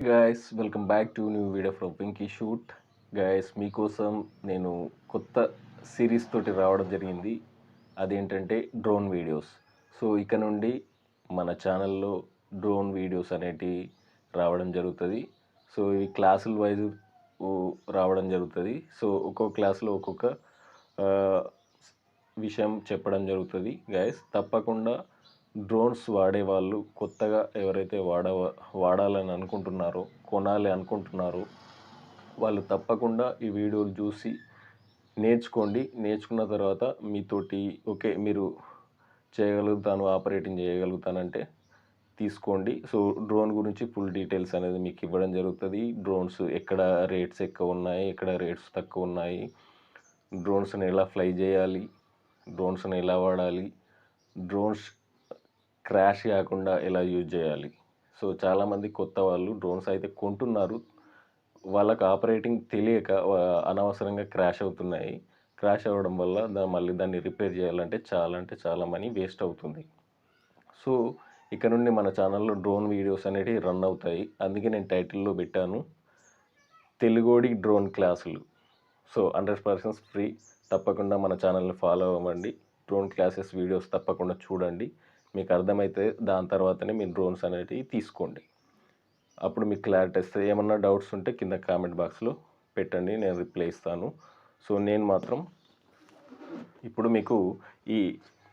Guys welcome back to new video from VenkyShoot. Guys మీకోసం నేను కొత్త సిరీస్ తోటి రావడం జరిగింది. అదేంటంటే డ్రోన్ వీడియోస్. సో ఇక నుండి మన ఛానల్లో డ్రోన్ వీడియోస్ అనేటివి రావడం జరుగుతుంది. సో ఇవి క్లాసుల వైజ్ రావడం జరుగుతుంది. సో ఒక్కొక్క క్లాస్లో ఒక్కొక్క విషయం చెప్పడం జరుగుతుంది. గైస్ తప్పకుండా డ్రోన్స్ వాడేవాళ్ళు, కొత్తగా ఎవరైతే వాడాలని అనుకుంటున్నారో, కొనాలి అనుకుంటున్నారో వాళ్ళు తప్పకుండా ఈ వీడియోలు చూసి నేర్చుకోండి. నేర్చుకున్న తర్వాత మీతోటి ఓకే మీరు చేయగలుగుతాను, ఆపరేటింగ్ చేయగలుగుతానంటే తీసుకోండి. సో డ్రోన్ గురించి ఫుల్ డీటెయిల్స్ అనేది మీకు ఇవ్వడం జరుగుతుంది. డ్రోన్స్ ఎక్కడ రేట్స్ ఎక్కువ ఉన్నాయి, ఎక్కడ రేట్స్ తక్కువ ఉన్నాయి, డ్రోన్స్ని ఎలా ఫ్లై చేయాలి, డ్రోన్స్ని ఎలా వాడాలి, డ్రోన్స్ క్రాష్ కాకుండా ఎలా యూజ్ చేయాలి. సో చాలామంది కొత్త వాళ్ళు డ్రోన్స్ అయితే కొంటున్నారు, వాళ్ళకి ఆపరేటింగ్ తెలియక అనవసరంగా క్రాష్ అవుతున్నాయి. క్రాష్ అవ్వడం వల్ల మళ్ళీ దాన్ని రిపేర్ చేయాలంటే చాలా మనీ వేస్ట్ అవుతుంది. సో ఇక నుండి మన ఛానల్లో డ్రోన్ వీడియోస్ అనేవి రన్ అవుతాయి. అందుకే నేను టైటిల్లో పెట్టాను తెలుగోడి డ్రోన్ క్లాసులు. So 100% free. తప్పకుండా మన ఛానల్ని ఫాలో అవ్వండి. డ్రోన్ క్లాసెస్ వీడియోస్ తప్పకుండా చూడండి. మీకు అర్థమైతే దాని తర్వాతనే మీరు డ్రోన్స్ అనేటివి తీసుకోండి. అప్పుడు మీకు క్లారిటీ వస్తుంది. ఏమన్నా డౌట్స్ ఉంటే కింద కామెంట్ బాక్స్లో పెట్టండి, నేను రిప్లై ఇస్తాను. సో నేను మాత్రం ఇప్పుడు మీకు ఈ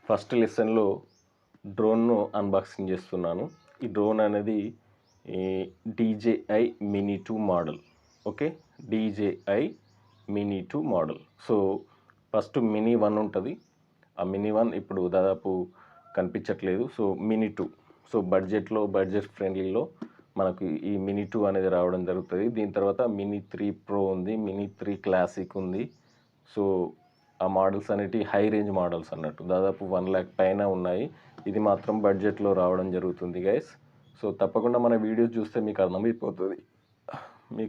ఫస్ట్ లెసన్లో డ్రోన్ను అన్బాక్సింగ్ చేస్తున్నాను. ఈ డ్రోన్ అనేది DJI Mini 2 model. Okay, DJI Mini 2 model. So first mini 1 ఉంటుంది. ఆ మినీ 1 ఇప్పుడు దాదాపు కనిపించట్లేదు. సో మినీ 2, సో బడ్జెట్ ఫ్రెండ్లీలో మనకు ఈ మినీ 2 అనేది రావడం జరుగుతుంది. దీని తర్వాత మినీ 3 ప్రో ఉంది, మినీ 3 క్లాసిక్ ఉంది. సో ఆ మోడల్స్ అనేటివి హై రేంజ్ మోడల్స్ అన్నట్టు, దాదాపు 1 lakh పైన ఉన్నాయి. ఇది మాత్రం బడ్జెట్లో రావడం జరుగుతుంది గైస్. సో తప్పకుండా మన వీడియోస్ చూస్తే మీకు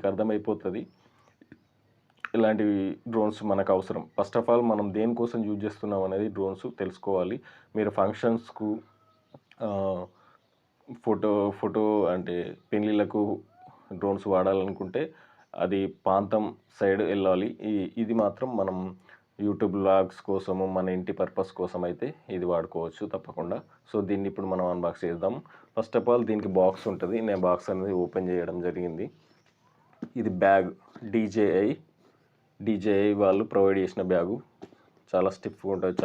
అర్థమైపోతుంది ఇలాంటి డ్రోన్స్ మనకు అవసరం. ఫస్ట్ ఆఫ్ ఆల్ మనం దేనికోసం యూజ్ చేస్తున్నాం అనేది డ్రోన్స్ తెలుసుకోవాలి. మీరు ఫంక్షన్స్కు, ఫోటో అంటే పెళ్ళిళ్ళకు డ్రోన్స్ వాడాలనుకుంటే అది ప్రాంతం సైడ్ వెళ్ళాలి. ఇది మాత్రం మనం యూట్యూబ్ వ్లాగ్స్ కోసము, మన ఇంటి పర్పస్ కోసం అయితే ఇది వాడుకోవచ్చు తప్పకుండా. సో దీన్ని ఇప్పుడు మనం అన్బాక్స్ చేద్దాం. ఫస్ట్ ఆఫ్ ఆల్ దీనికి బాక్స్ ఉంటుంది. నేను బాక్స్ అనేది ఓపెన్ చేయడం జరిగింది. ఇది బ్యాగ్ DJI వాళ్ళు ప్రొవైడ్ చేసిన బ్యాగు. చాలా స్టిఫ్గా ఉంటుంది,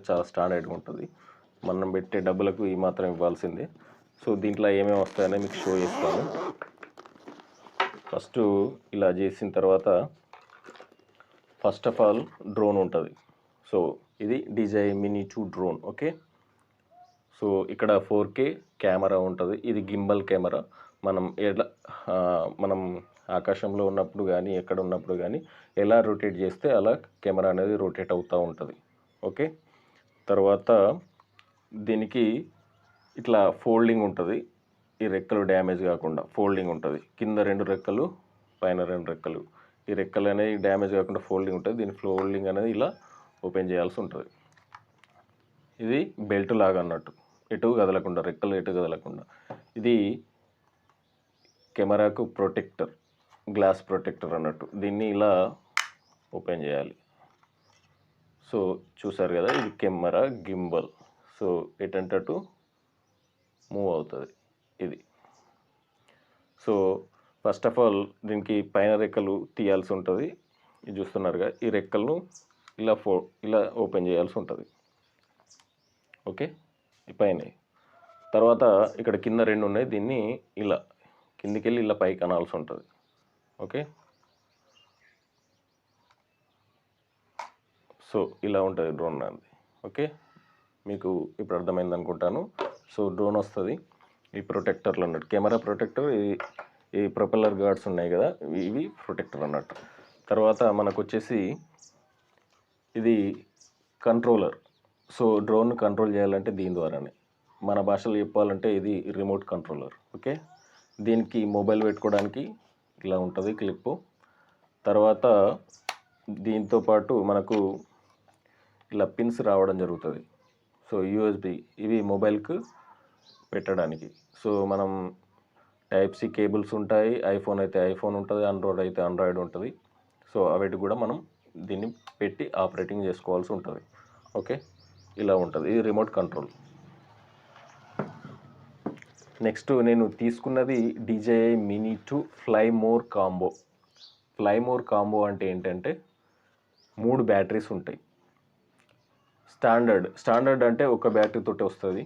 చాలా స్టాండర్డ్గా ఉంటుంది. మనం పెట్టే డబ్బులకు ఈ మాత్రం ఇవ్వాల్సిందే. సో దీంట్లో ఏమేమి వస్తాయనే మీకు షో చేస్తాను. ఫస్ట్ ఇలా చేసిన తర్వాత ఫస్ట్ ఆఫ్ ఆల్ డ్రోన్ ఉంటుంది. సో ఇది DJI Mini 2 drone. Okay, so ఇక్కడ 4K కెమెరా ఉంటుంది. ఇది గింబల్ కెమెరా. మనం ఆకాశంలో ఉన్నప్పుడు కానీ ఎక్కడ ఉన్నప్పుడు కానీ ఎలా రొటేట్ చేస్తే అలా కెమెరా అనేది రొటేట్ అవుతూ ఉంటుంది. ఓకే, తర్వాత దీనికి ఇట్లా ఫోల్డింగ్ ఉంటుంది. ఈ రెక్కలు డ్యామేజ్ కాకుండా ఫోల్డింగ్ ఉంటుంది. కింద 2 రెక్కలు, పైన 2 రెక్కలు. ఈ రెక్కలు అనేది డ్యామేజ్ కాకుండా ఫోల్డింగ్ ఉంటుంది. దీని ఫోల్డింగ్ అనేది ఇలా ఓపెన్ చేయాల్సి ఉంటుంది. ఇది బెల్ట్ లాగా అన్నట్టు, ఎటు కదలకుండా, రెక్కలు ఎటు కదలకుండా. ఇది కెమెరాకు ప్రొటెక్టర్, గ్లాస్ ప్రొటెక్టర్ అన్నట్టు. దీన్ని ఇలా ఓపెన్ చేయాలి. సో చూసారు కదా, ఇది కెమెరా గింబల్. సో ఎటంటూ మూవ్ అవుతుంది ఇది. సో ఫస్ట్ ఆఫ్ ఆల్ దీనికి పైన రెక్కలు తీయాల్సి ఉంటుంది. ఇది చూస్తున్నారుగా, ఈ రెక్కలను ఇలా ఓపెన్ చేయాల్సి ఉంటుంది. ఓకే, ఈ పైన. తర్వాత ఇక్కడ కింద 2 ఉన్నాయి. దీన్ని ఇలా కిందికి వెళ్ళి ఇలా పైకి అనాల్సి ఉంటుంది. ఓకే, సో ఇలా ఉంటుంది డ్రోన్ అనేది. ఓకే, మీకు ఇప్పుడు అర్థమైంది అనుకుంటాను. సో డ్రోన్ వస్తుంది. ఈ ప్రొటెక్టర్లు అన్నట్టు, కెమెరా ప్రొటెక్టర్, ఈ ప్రొపెల్లర్ గార్డ్స్ ఉన్నాయి కదా, ఇవి ప్రొటెక్టర్ అన్నట్టు. తర్వాత మనకు వచ్చేసి ఇది కంట్రోలర్. సో డ్రోన్ కంట్రోల్ చేయాలంటే దీని ద్వారానే. మన భాషలో చెప్పాలంటే ఇది రిమోట్ కంట్రోలర్. ఓకే, దీనికి మొబైల్ పెట్టుకోవడానికి ఇలా ఉంటుంది క్లిప్పు. తర్వాత దీంతోపాటు మనకు ఇలా పిన్స్ రావడం జరుగుతుంది. సో USB, ఇవి మొబైల్కు పెట్టడానికి. సో మనం టైప్ సి కేబుల్స్ ఉంటాయి. ఐఫోన్ అయితే ఐఫోన్ ఉంటుంది, ఆండ్రాయిడ్ అయితే ఆండ్రాయిడ్ ఉంటుంది. సో అవిటి కూడా మనం దీన్ని పెట్టి ఆపరేటింగ్ చేసుకోవాల్సి ఉంటుంది. ఓకే, ఇలా ఉంటుంది. ఇది రిమోట్ కంట్రోల్. నెక్స్ట్ నేను తీసుకున్నది DJI Mini 2 fly more combo. Fly more combo అంటే ఏంటంటే 3 బ్యాటరీస్ ఉంటాయి. స్టాండర్డ్ అంటే ఒక బ్యాటరీతోటే వస్తుంది.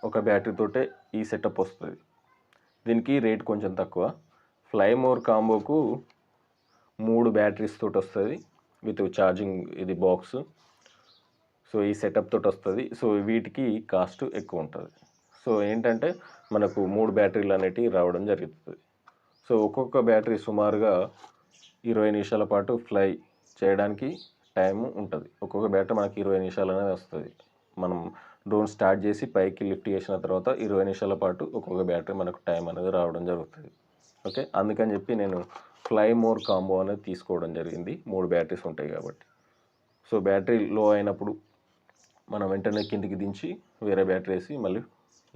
ఒక బ్యాటరీతోటే ఈ సెటప్ వస్తుంది. దీనికి రేట్ కొంచెం తక్కువ. ఫ్లై మోర్ కాంబోకు 3 బ్యాటరీస్ తోటి వస్తుంది విత్ ఛార్జింగ్ ఇది బాక్స్. సో ఈ సెటప్ తోటి వస్తుంది. సో వీటికి కాస్ట్ ఎక్కువ ఉంటుంది. సో ఏంటంటే మనకు 3 బ్యాటరీలు అనేటివి రావడం జరుగుతుంది. సో ఒక్కొక్క బ్యాటరీ సుమారుగా 20 నిమిషాల పాటు ఫ్లై చేయడానికి టైం ఉంటుంది. ఒక్కొక్క బ్యాటరీ మనకి 20 నిమిషాలు అనేది వస్తుంది. మనం డ్రోన్ స్టార్ట్ చేసి పైకి లిఫ్ట్ చేసిన తర్వాత 20 నిమిషాల పాటు ఒక్కొక్క బ్యాటరీ మనకు టైం అనేది రావడం జరుగుతుంది. ఓకే, అందుకని చెప్పి నేను ఫ్లై మోర్ కాంబో అనేది తీసుకోవడం జరిగింది. 3 బ్యాటరీస్ ఉంటాయి కాబట్టి. సో బ్యాటరీ లో అయినప్పుడు మనం వెంటనే కిందికి దించి వేరే బ్యాటరీ వేసి మళ్ళీ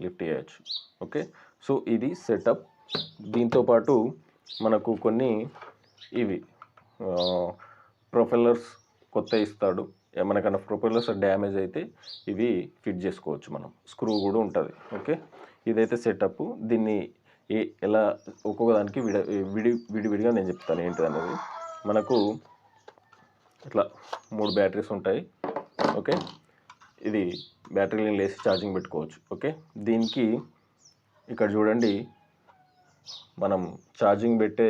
లిఫ్ట్ చేయొచ్చు. ఓకే, సో ఇది సెటప్. దీంతోపాటు మనకు కొన్ని ఇవి ప్రొపెల్లర్స్ కొత్త ఇస్తాడు. మనకన్నా ప్రొపెల్లర్స్ డ్యామేజ్ అయితే ఇవి ఫిట్ చేసుకోవచ్చు. మనం స్క్రూ కూడా ఉంటుంది. ఓకే, ఇదైతే సెటప్. దీన్ని ఎలా ఒక్కొక్క దానికి విడివిడిగా నేను చెప్తాను ఏంటి అనేది. మనకు ఇట్లా 3 బ్యాటరీస్ ఉంటాయి. ఓకే, ఇది బ్యాటరీని లేసి ఛార్జింగ్ పెట్టుకోవచ్చు. ఓకే, దీనికి ఇక్కడ చూడండి, మనం ఛార్జింగ్ పెట్టే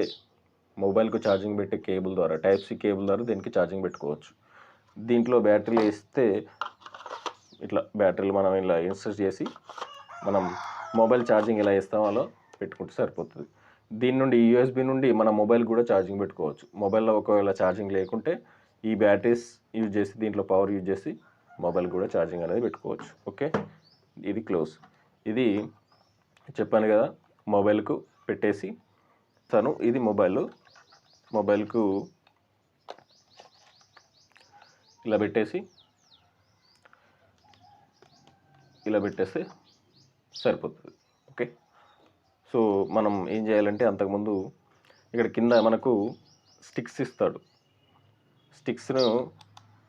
మొబైల్కు ఛార్జింగ్ పెట్టే కేబుల్ ద్వారా టైప్ సి కేబుల్ ద్వారా దీనికి ఛార్జింగ్ పెట్టుకోవచ్చు. దీంట్లో బ్యాటరీలు వేస్తే ఇట్లా బ్యాటరీలు మనం ఇలా ఇన్సర్ట్ చేసి మనం మొబైల్ ఛార్జింగ్ ఎలా వేస్తామో అలా పెట్టుకుంటే సరిపోతుంది. దీని నుండి యూఎస్బి నుండి మన మొబైల్ కూడా ఛార్జింగ్ పెట్టుకోవచ్చు. మొబైల్లో ఒకవేళ ఛార్జింగ్ లేకుంటే ఈ బ్యాటరీస్ యూజ్ చేసి దీంట్లో పవర్ యూజ్ చేసి మొబైల్ కూడా ఛార్జింగ్ అనేది పెట్టుకోవచ్చు. ఓకే, ఇది క్లోజ్. ఇది చెప్పాను కదా, మొబైల్కు పెట్టేసి తను ఇది మొబైల్కు ఇలా పెట్టేస్తే సరిపోతుంది. ఓకే, సో మనం ఏం చేయాలంటే అంతకుముందు ఇక్కడ కింద మనకు స్టిక్స్ ఇస్తాడు. స్టిక్స్ను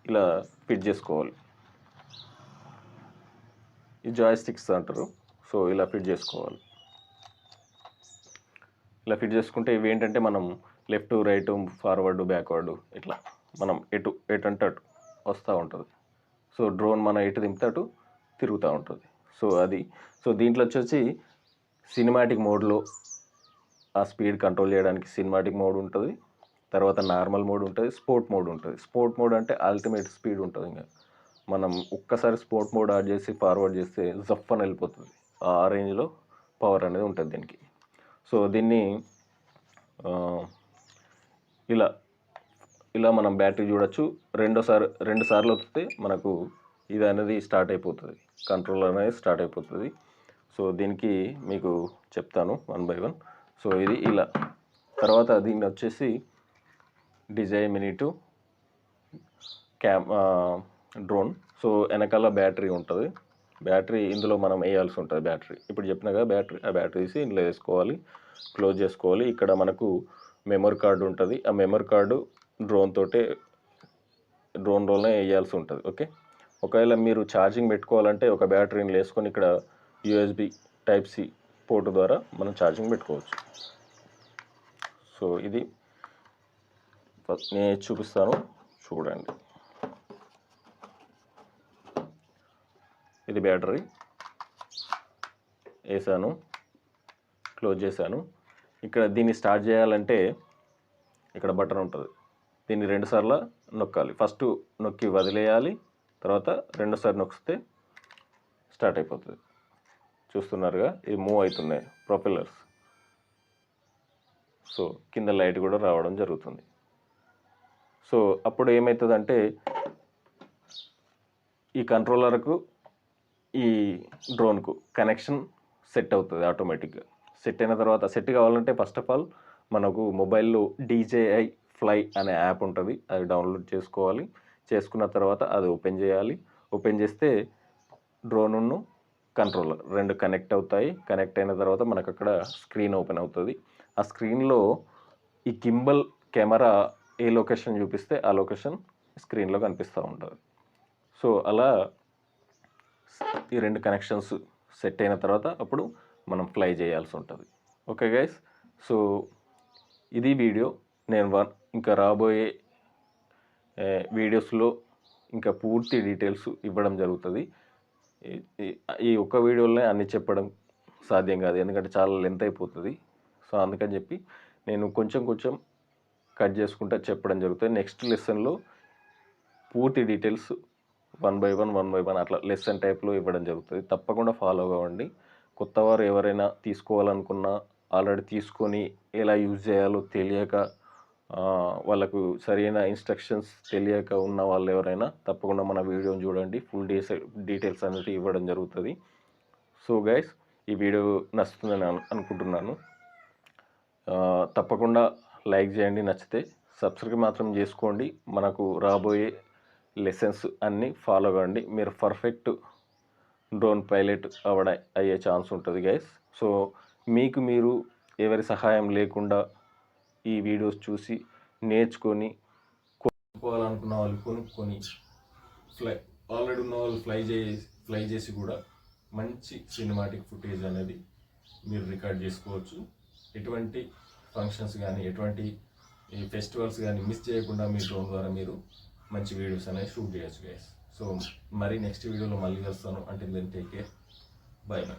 ఇలా ఫిట్ చేసుకోవాలి. ఈ జాయ్ స్టిక్స్ అంటారు. సో ఇలా ఫిట్ చేసుకోవాలి. ఇలా ఫిట్ చేసుకుంటే ఇవి ఏంటంటే మనం లెఫ్ట్ రైట్ ఫార్వర్డ్ బ్యాక్వర్డ్ ఇట్లా మనం ఎటు అంటే అటు వస్తూ ఉంటుంది. సో డ్రోన్ మనం ఎటు దింపితే అటు తిరుగుతూ ఉంటుంది. సో అది దీంట్లో వచ్చేసి సినిమాటిక్ మోడ్లో ఆ స్పీడ్ కంట్రోల్ చేయడానికి సినిమాటిక్ మోడ్ ఉంటుంది. తర్వాత నార్మల్ మోడ్ ఉంటుంది, స్పోర్ట్ మోడ్ ఉంటుంది. స్పోర్ట్ మోడ్ అంటే అల్టిమేట్ స్పీడ్ ఉంటుంది. ఇంకా మనం ఒక్కసారి స్పోర్ట్ మోడ్ ఆన్ చేసి ఫార్వర్డ్ చేస్తే జఫ్ అని వెళ్ళిపోతుంది. ఆ రేంజ్లో పవర్ అనేది ఉంటుంది దీనికి. సో దీన్ని ఇలా మనం బ్యాటరీ చూడొచ్చు. రెండు సార్లు వస్తే మనకు ఇది అనేది స్టార్ట్ అయిపోతుంది, కంట్రోల్ అనేది స్టార్ట్ అయిపోతుంది. సో దీనికి మీకు చెప్తాను 1 by 1. సో ఇది ఇలా. తర్వాత దీన్ని వచ్చేసి DJI Mini 2 డ్రోన్. సో వెనకాల బ్యాటరీ ఉంటుంది. బ్యాటరీ ఇందులో మనం వేయాల్సి ఉంటుంది. బ్యాటరీ ఇప్పుడు చెప్పిన కదా, ఆ బ్యాటరీ తీసి ఇందులో వేసుకోవాలి, క్లోజ్ చేసుకోవాలి. ఇక్కడ మనకు మెమరీ కార్డు ఉంటుంది. ఆ మెమరీ కార్డు డ్రోన్లోనే వేయాల్సి ఉంటుంది. ఓకే, ఒకవేళ మీరు ఛార్జింగ్ పెట్టుకోవాలంటే ఒక బ్యాటరీని వేసుకొని ఇక్కడ యూఎస్బి టైప్ సి పోర్ట్ ద్వారా మనం ఛార్జింగ్ పెట్టుకోవచ్చు. సో ఇది నేను చూపిస్తాను, చూడండి. ఇది బ్యాటరీ వేసాను, క్లోజ్ చేశాను. ఇక్కడ దీన్ని స్టార్ట్ చేయాలంటే ఇక్కడ బటన్ ఉంటుంది. దీన్ని 2 సార్లు నొక్కాలి. ఫస్ట్ నొక్కి వదిలేయాలి, తర్వాత 2 సార్లు నొక్కితే స్టార్ట్ అయిపోతుంది. చూస్తున్నారుగా, ఇది మూవ్ అవుతున్నాయి ప్రొపెల్లర్స్. సో కింద లైట్ కూడా రావడం జరుగుతుంది. సో అప్పుడు ఏమవుతుందంటే ఈ కంట్రోలర్కు ఈ డ్రోన్కు కనెక్షన్ సెట్ అవుతుంది ఆటోమేటిక్గా. సెట్ అయిన తర్వాత సెట్ కావాలంటే ఫస్ట్ ఆఫ్ ఆల్ మనకు మొబైల్లో DJI ఫ్లై అనే యాప్ ఉంటుంది. అది డౌన్లోడ్ చేసుకోవాలి. చేసుకున్న తర్వాత అది ఓపెన్ చేయాలి. ఓపెన్ చేస్తే డ్రోన్ను కంట్రోలర్ 2 కనెక్ట్ అవుతాయి. కనెక్ట్ అయిన తర్వాత మనకు అక్కడ స్క్రీన్ ఓపెన్ అవుతుంది. ఆ స్క్రీన్లో ఈ గింబల్ కెమెరా ఏ లొకేషన్ చూపిస్తే ఆ లొకేషన్ స్క్రీన్లో కనిపిస్తూ ఉంటుంది. సో అలా ఈ 2 కనెక్షన్స్ సెట్ అయిన తర్వాత అప్పుడు మనం ఫ్లై చేయాల్సి ఉంటుంది. ఓకే గైస్, సో ఇది వీడియో. నేను ఇంకా రాబోయే వీడియోస్లో ఇంకా పూర్తి డీటెయిల్స్ ఇవ్వడం జరుగుతుంది. ఈ ఒక్క వీడియోలోనే అన్ని చెప్పడం సాధ్యం కాదు, ఎందుకంటే చాలా లెంత్ అయిపోతుంది. సో అందుకని చెప్పి నేను కొంచెం కొంచెం కట్ చేసుకుంటా చెప్పడం జరుగుతుంది. నెక్స్ట్ లెసన్లో పూర్తి డీటెయిల్స్ 1 by 1 అట్లా లెసన్ టైప్లో ఇవ్వడం జరుగుతుంది. తప్పకుండా ఫాలో అవ్వండి. కొత్తవారు ఎవరైనా తీసుకోవాలనుకున్నా, ఆల్రెడీ తీసుకొని ఎలా యూజ్ చేయాలో తెలియక, వాళ్ళకు సరైన ఇన్స్ట్రక్షన్స్ తెలియక ఉన్న వాళ్ళు ఎవరైనా తప్పకుండా మన వీడియోని చూడండి. ఫుల్ డీటెయిల్స్ అనేది ఇవ్వడం జరుగుతుంది. సో గైస్, ఈ వీడియో నచ్చుతుందని అనుకుంటున్నాను. తప్పకుండా లైక్ చేయండి, నచ్చితే సబ్స్క్రైబ్ మాత్రం చేసుకోండి. మనకు రాబోయే లెసన్స్ అన్నీ ఫాలో అవ్వండి. మీరు పర్ఫెక్ట్ డ్రోన్ పైలట్ అయ్యే ఛాన్స్ ఉంటుంది గైస్. సో మీరు ఎవరి సహాయం లేకుండా ఈ వీడియోస్ చూసి నేర్చుకొని కొనుక్కోవాలనుకున్న వాళ్ళు కొనుక్కొని ఆల్రెడీ ఉన్న వాళ్ళు ఫ్లై చేసి కూడా మంచి సినిమాటిక్ ఫుటేజ్ అనేది మీరు రికార్డ్ చేసుకోవచ్చు. ఎటువంటి ఫంక్షన్స్ కానీ, ఎటువంటి ఈ ఫెస్టివల్స్ కానీ మిస్ చేయకుండా మీ డ్రోన్ ద్వారా మీరు మంచి వీడియోస్ అనేవి షూట్ చేయొచ్చు గైస్. సో మరి నెక్స్ట్ వీడియోలో మళ్ళీ వస్తాను. అంటే then take care, bye by.